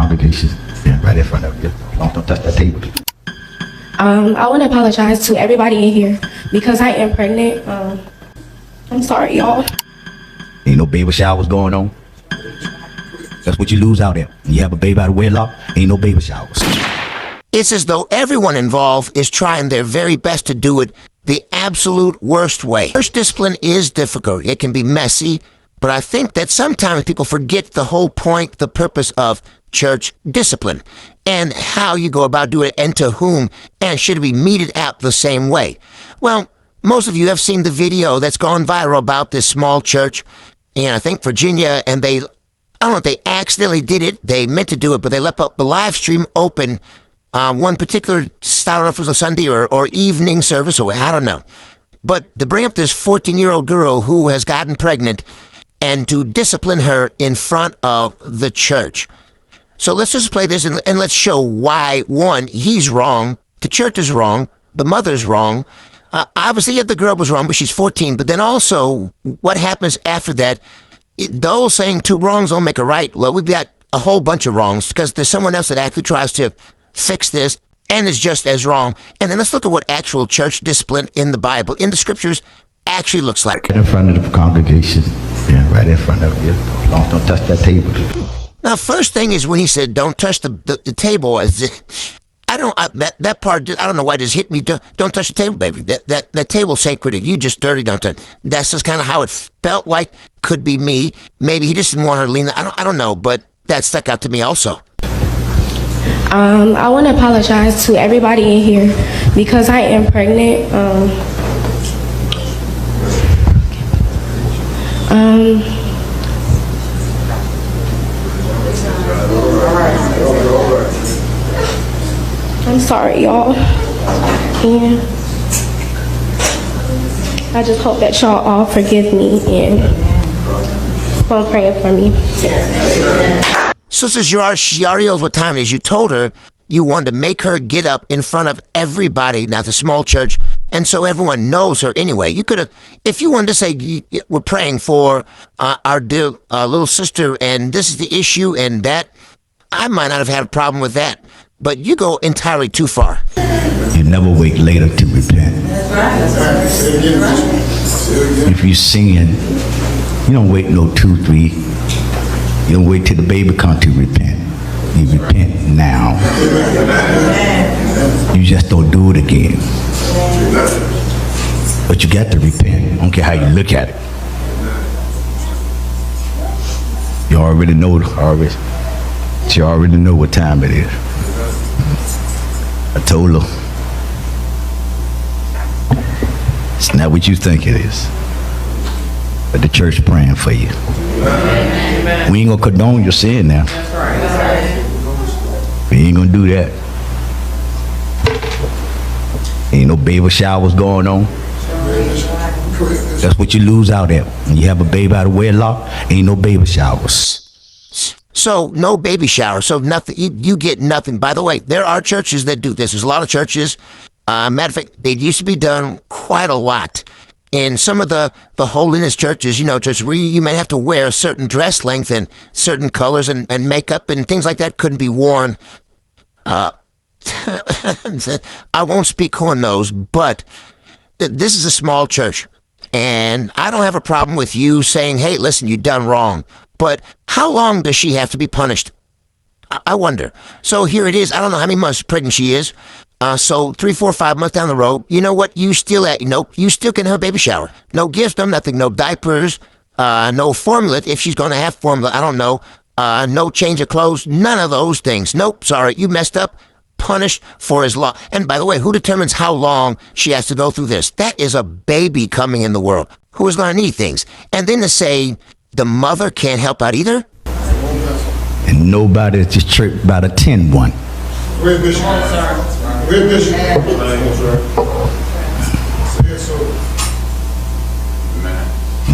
congregation. Yeah, right in front of you. Don't touch that table. I want to apologize to everybody in here because I am pregnant. I'm sorry, y'all. Ain't no baby showers going on. That's what you lose out there. When you have a baby out of wedlock, ain't no baby showers. It's as though everyone involved is trying their very best to do it the absolute worst way. Church discipline is difficult. It can be messy, but I think that sometimes people forget the whole point, the purpose of church discipline and how you go about doing it and to whom, and should it be meted out the same way. Well, most of you have seen the video that's gone viral about this small church in, I think, Virginia, and I don't know if they accidentally did it. They meant to do it, but they left the live stream open one particular, I don't know if it was a Sunday or evening service, or I don't know. But to bring up this 14-year-old girl who has gotten pregnant and to discipline her in front of the church. So let's just play this and let's show why, one, he's wrong, the church is wrong, the mother's wrong. Obviously, yeah, the girl was wrong, but she's 14. But then also, what happens after that? Those saying two wrongs don't make a right. Well, we've got a whole bunch of wrongs because there's someone else that actually tries to fix this and is just as wrong. And then let's look at what actual church discipline in the Bible, in the scriptures, actually looks like. In front of the congregation. Yeah, right in front of you. Don't touch that table. Now, first thing is when he said, "Don't touch the table." That part, I don't know why it just hit me. Don't touch the table, baby. That table's sacred. You just dirty. Don't touch. That's just kind of how it felt like. Could be me. Maybe he just didn't want her to lean. I don't know, but that stuck out to me also. I want to apologize to everybody in here because I am pregnant. I'm sorry, y'all. And I just hope that y'all all forgive me and well, praying for me. Sister Shiarios, what time it is? You told her you wanted to make her get up in front of everybody, now the small church, and so everyone knows her anyway. You could have, if you wanted to say, we're praying for our dear little sister, and this is the issue, and that, I might not have had a problem with that. But you go entirely too far. You never wait later to repent. If you're singing, you don't wait no 2, 3. You don't wait till the baby come to repent. You repent now. You just don't do it again. But you got to repent. I don't care how you look at it. You already know You already know what time it is. I told her, it's not what you think it is. But the church praying for you. Amen. We ain't gonna condone your sin now. That's right. We ain't gonna do that. Ain't no baby showers going on. That's what you lose out there. When you have a baby out of wedlock, ain't no baby showers. So no baby shower. So nothing. You get nothing. By the way, there are churches that do this. There's a lot of churches. Matter of fact, they used to be done quite a lot. In some of the holiness churches, churches where you may have to wear a certain dress length and certain colors and makeup and things like that couldn't be worn. I won't speak who knows, but this is a small church. And I don't have a problem with you saying, hey, listen, you done wrong. But how long does she have to be punished? I wonder. So here it is. I don't know how many months pregnant she is. So 3, 4, 5 months down the road, you know what? You still can have a baby shower. No gifts, no nothing, no diapers, no formula. If she's going to have formula, I don't know. No change of clothes, none of those things. Nope, sorry, you messed up. Punished for his law. And by the way, who determines how long she has to go through this? That is a baby coming in the world who is going to need things. And then to say the mother can't help out either? And nobody at this church about a 10 one. Red Bishop. Red Bishop.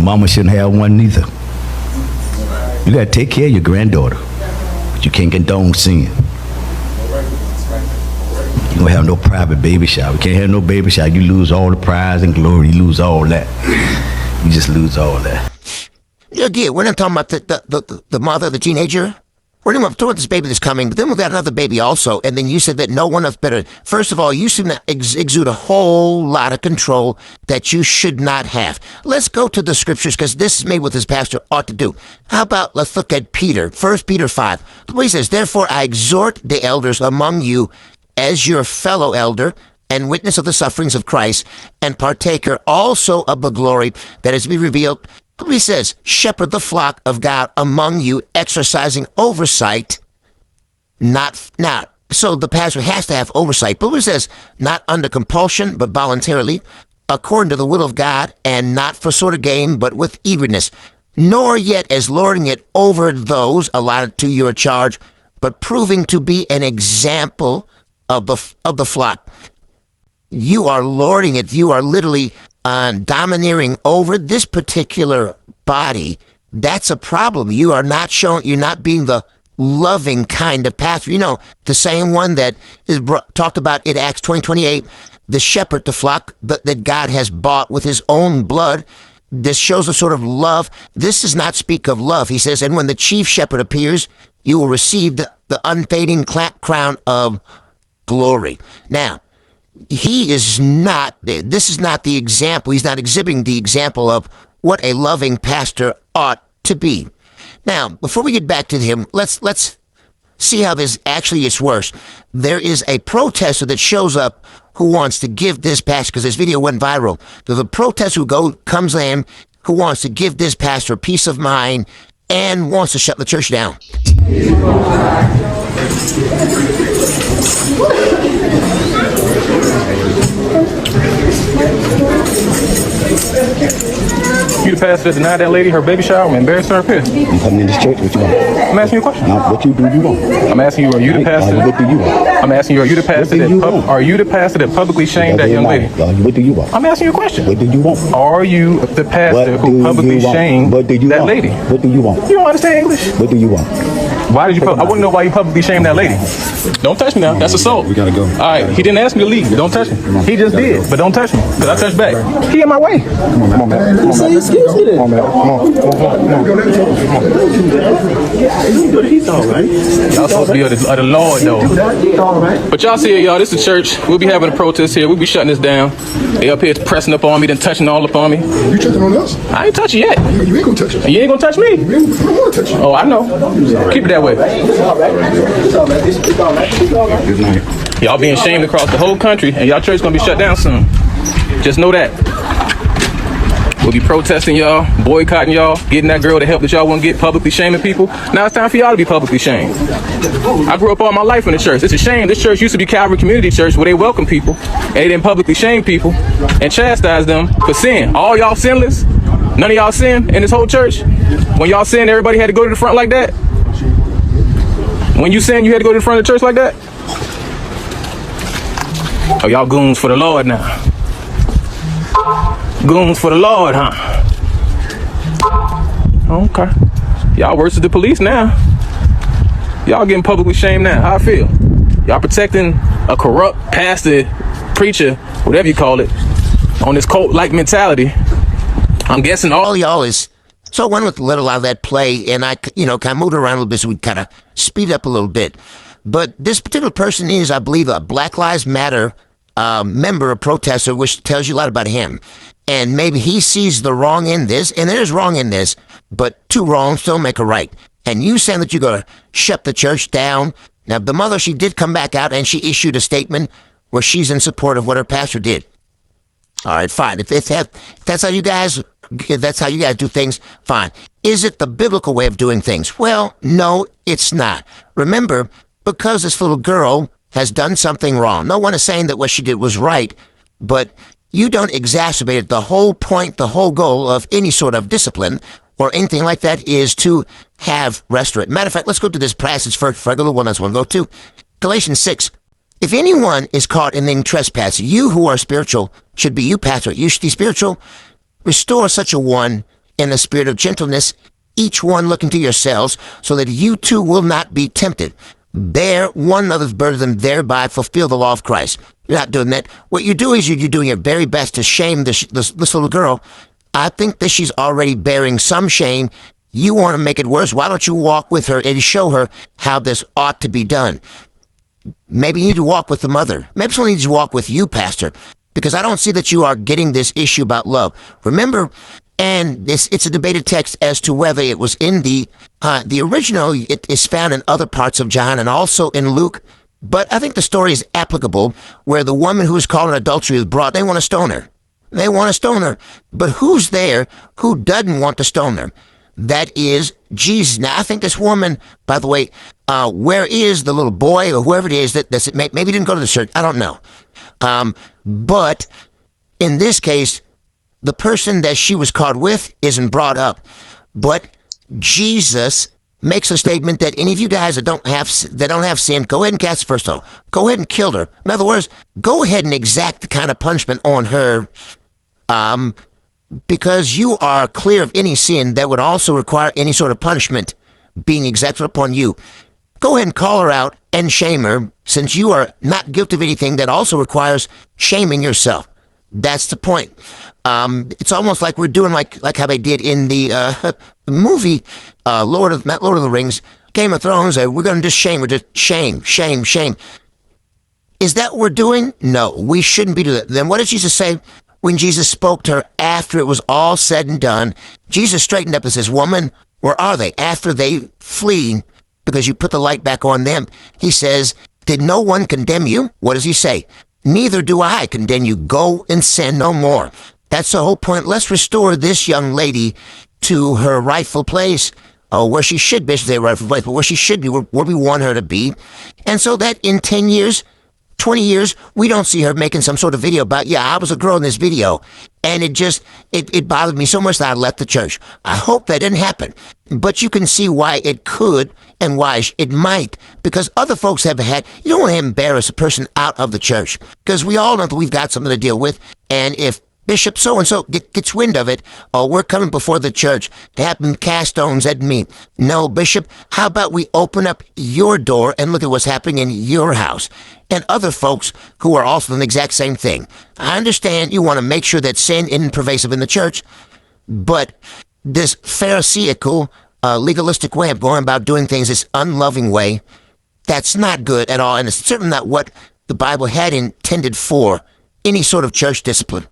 Mama shouldn't have one neither. You got to take care of your granddaughter. But you can't condone sin. You don't have no private baby shower. You can't have no baby shower. You lose all the pride and glory. You lose all that. You just lose all that. Again, we're not talking about the mother, the teenager. we're going to this baby that's coming, but then we've got another baby also. And then you said that no one else better. First of all, you seem to exude a whole lot of control that you should not have. Let's go to the scriptures, because this is maybe what this pastor ought to do. How about let's look at Peter, 1 Peter 5. He says, therefore I exhort the elders among you as your fellow elder and witness of the sufferings of Christ, and partaker also of the glory that is to be revealed. He says, shepherd the flock of God among you, exercising oversight, not. So the pastor has to have oversight. But he says, not under compulsion, but voluntarily, according to the will of God, and not for sort of gain, but with eagerness, nor yet as lording it over those allotted to your charge, but proving to be an example of the flock. You are lording it. You are literally domineering over this particular body. That's a problem. You are not showing, you're not being the loving kind of pastor. You know, the same one that is talked about in Acts 20:28, the shepherd, the flock that God has bought with his own blood. This shows a sort of love. This does not speak of love. He says, and when the chief shepherd appears, you will receive the unfading crown of glory. Now, this is not the example. He's not exhibiting the example of what a loving pastor ought to be. Now, before we get back to him, let's see how this actually gets worse. There is a protester that shows up who wants to give this pastor, because this video went viral. There's a protester who comes in, who wants to give this pastor peace of mind and wants to shut the church down. You the pastor that denied that lady her baby shower and embarrassed her up here? I'm coming in this church. What you want? I'm asking you a question. Now, what you do, you want. I'm asking you, are you the pastor? What do you want? I'm asking you, are you the pastor are you the pastor that publicly shamed that young lady? What do you want? I'm asking you a question. What do you want? Are you the pastor who publicly shamed that lady? What do you want? You don't understand English? What do you want? Why did you? I want to know why you publicly shamed that lady. Don't touch me now. That's assault. We gotta go. All right. He didn't ask me to leave. Don't touch me. He just did, but don't touch me because I touched back. He in my way. Come on, man. Come on, man. Excuse me. Come on, man. Come on. He's all right. Y'all supposed to be of the Lord, though. But y'all see it, y'all. This is a church. We'll be having a protest here. We'll be shutting this down. They up here pressing up on me, then touching all up on me. You touching on us? I ain't touching yet. You ain't gonna touch us. You ain't gonna touch me. We don't want to touch you. Oh, I know. Keep it that way. Y'all being shamed across the whole country, and y'all church gonna be shut down soon. Just know that. We'll be protesting y'all, boycotting y'all, getting that girl the help that y'all want to get, publicly shaming people. Now it's time for y'all to be publicly shamed. I grew up all my life in the church. It's a shame. This church used to be Calvary Community Church where they welcome people and they didn't publicly shame people and chastise them for sin. All y'all sinless. None of y'all sin in this whole church. When y'all sin, everybody had to go to the front like that. When you sin, you had to go to the front of the church like that. Oh, y'all goons for the Lord now. Goons for the Lord, huh? Okay. Y'all worse than the police now. Y'all getting publicly shamed now. How I feel? Y'all protecting a corrupt pastor, preacher, whatever you call it, on this cult-like mentality. I'm guessing all y'all is. So I went with a little out of that play, and I, kind of moved around a little bit so we kind of speed up a little bit. But this particular person is, I believe, a Black Lives Matter member, a protester, which tells you a lot about him. And maybe he sees the wrong in this, and there's wrong in this, but two wrongs don't make a right. And you saying that you're going to shut the church down. Now, the mother, she did come back out, and she issued a statement where she's in support of what her pastor did. All right, fine. If that's how you guys do things, fine. Is it the biblical way of doing things? Well, no, it's not. Remember, because this little girl has done something wrong. No one is saying that what she did was right, but you don't exacerbate it. The whole point, the whole goal of any sort of discipline or anything like that is to have restaurant. Matter of fact, let's go to this passage first. For a little one, that's one. Go to Galatians 6. If anyone is caught in trespass, you who are spiritual should be you, pastor. You should be spiritual. Restore such a one in a spirit of gentleness, each one looking to yourselves, so that you too will not be tempted. Bear one another's burden, thereby fulfill the law of Christ. You're not doing that. What you do is you're doing your very best to shame this little girl. I think that she's already bearing some shame, you want to make it worse. Why don't you walk with her and show her how this ought to be done? Maybe you need to walk with the mother. Maybe someone needs to walk with you, Pastor, because I don't see that you are getting this issue about love. Remember, and it's a debated text as to whether it was in the original. It is found in other parts of John and also in Luke. But I think the story is applicable where the woman who is caught in adultery is brought. They want to stone her. They want to stone her. But who's there who doesn't want to stone her? That is Jesus. Now, I think this woman, by the way, where is the little boy or whoever it is that maybe didn't go to the church? I don't know. But in this case, the person that she was caught with isn't brought up. But Jesus makes a statement that any of you guys that don't have sin, go ahead and cast the first stone. Go ahead and kill her. In other words, go ahead and exact the kind of punishment on her, because you are clear of any sin that would also require any sort of punishment being exacted upon you. Go ahead and call her out and shame her, since you are not guilty of anything that also requires shaming yourself. That's the point. It's almost like we're doing like how they did in the movie Lord of the Rings, Game of Thrones. We're going to just shame her, just shame. Is that what we're doing? No, we shouldn't be doing that. Then what did Jesus say when Jesus spoke to her after it was all said and done? Jesus straightened up and says, "Woman, where are they?" After they flee, because you put the light back on them, he says, "Did no one condemn you?" What does he say? "Neither do I condemn you. Go and sin no more." That's the whole point. Let's restore this young lady to her rightful place, where she should be, rightful place, but where she should be, where we want her to be. And so that in 10 years, 20 years, we don't see her making some sort of video about, yeah, I was a girl in this video. And it bothered me so much that I left the church. I hope that didn't happen. But you can see why it could and why it might. Because other folks have had, you don't want to embarrass a person out of the church. Because we all know that we've got something to deal with. And if Bishop so-and-so gets wind of it, we're coming before the church to have them cast stones at me. No, Bishop, how about we open up your door and look at what's happening in your house? And other folks who are also doing the exact same thing. I understand you want to make sure that sin isn't pervasive in the church, but this pharisaical, legalistic way of going about doing things, this unloving way, that's not good at all, and it's certainly not what the Bible had intended for any sort of church discipline.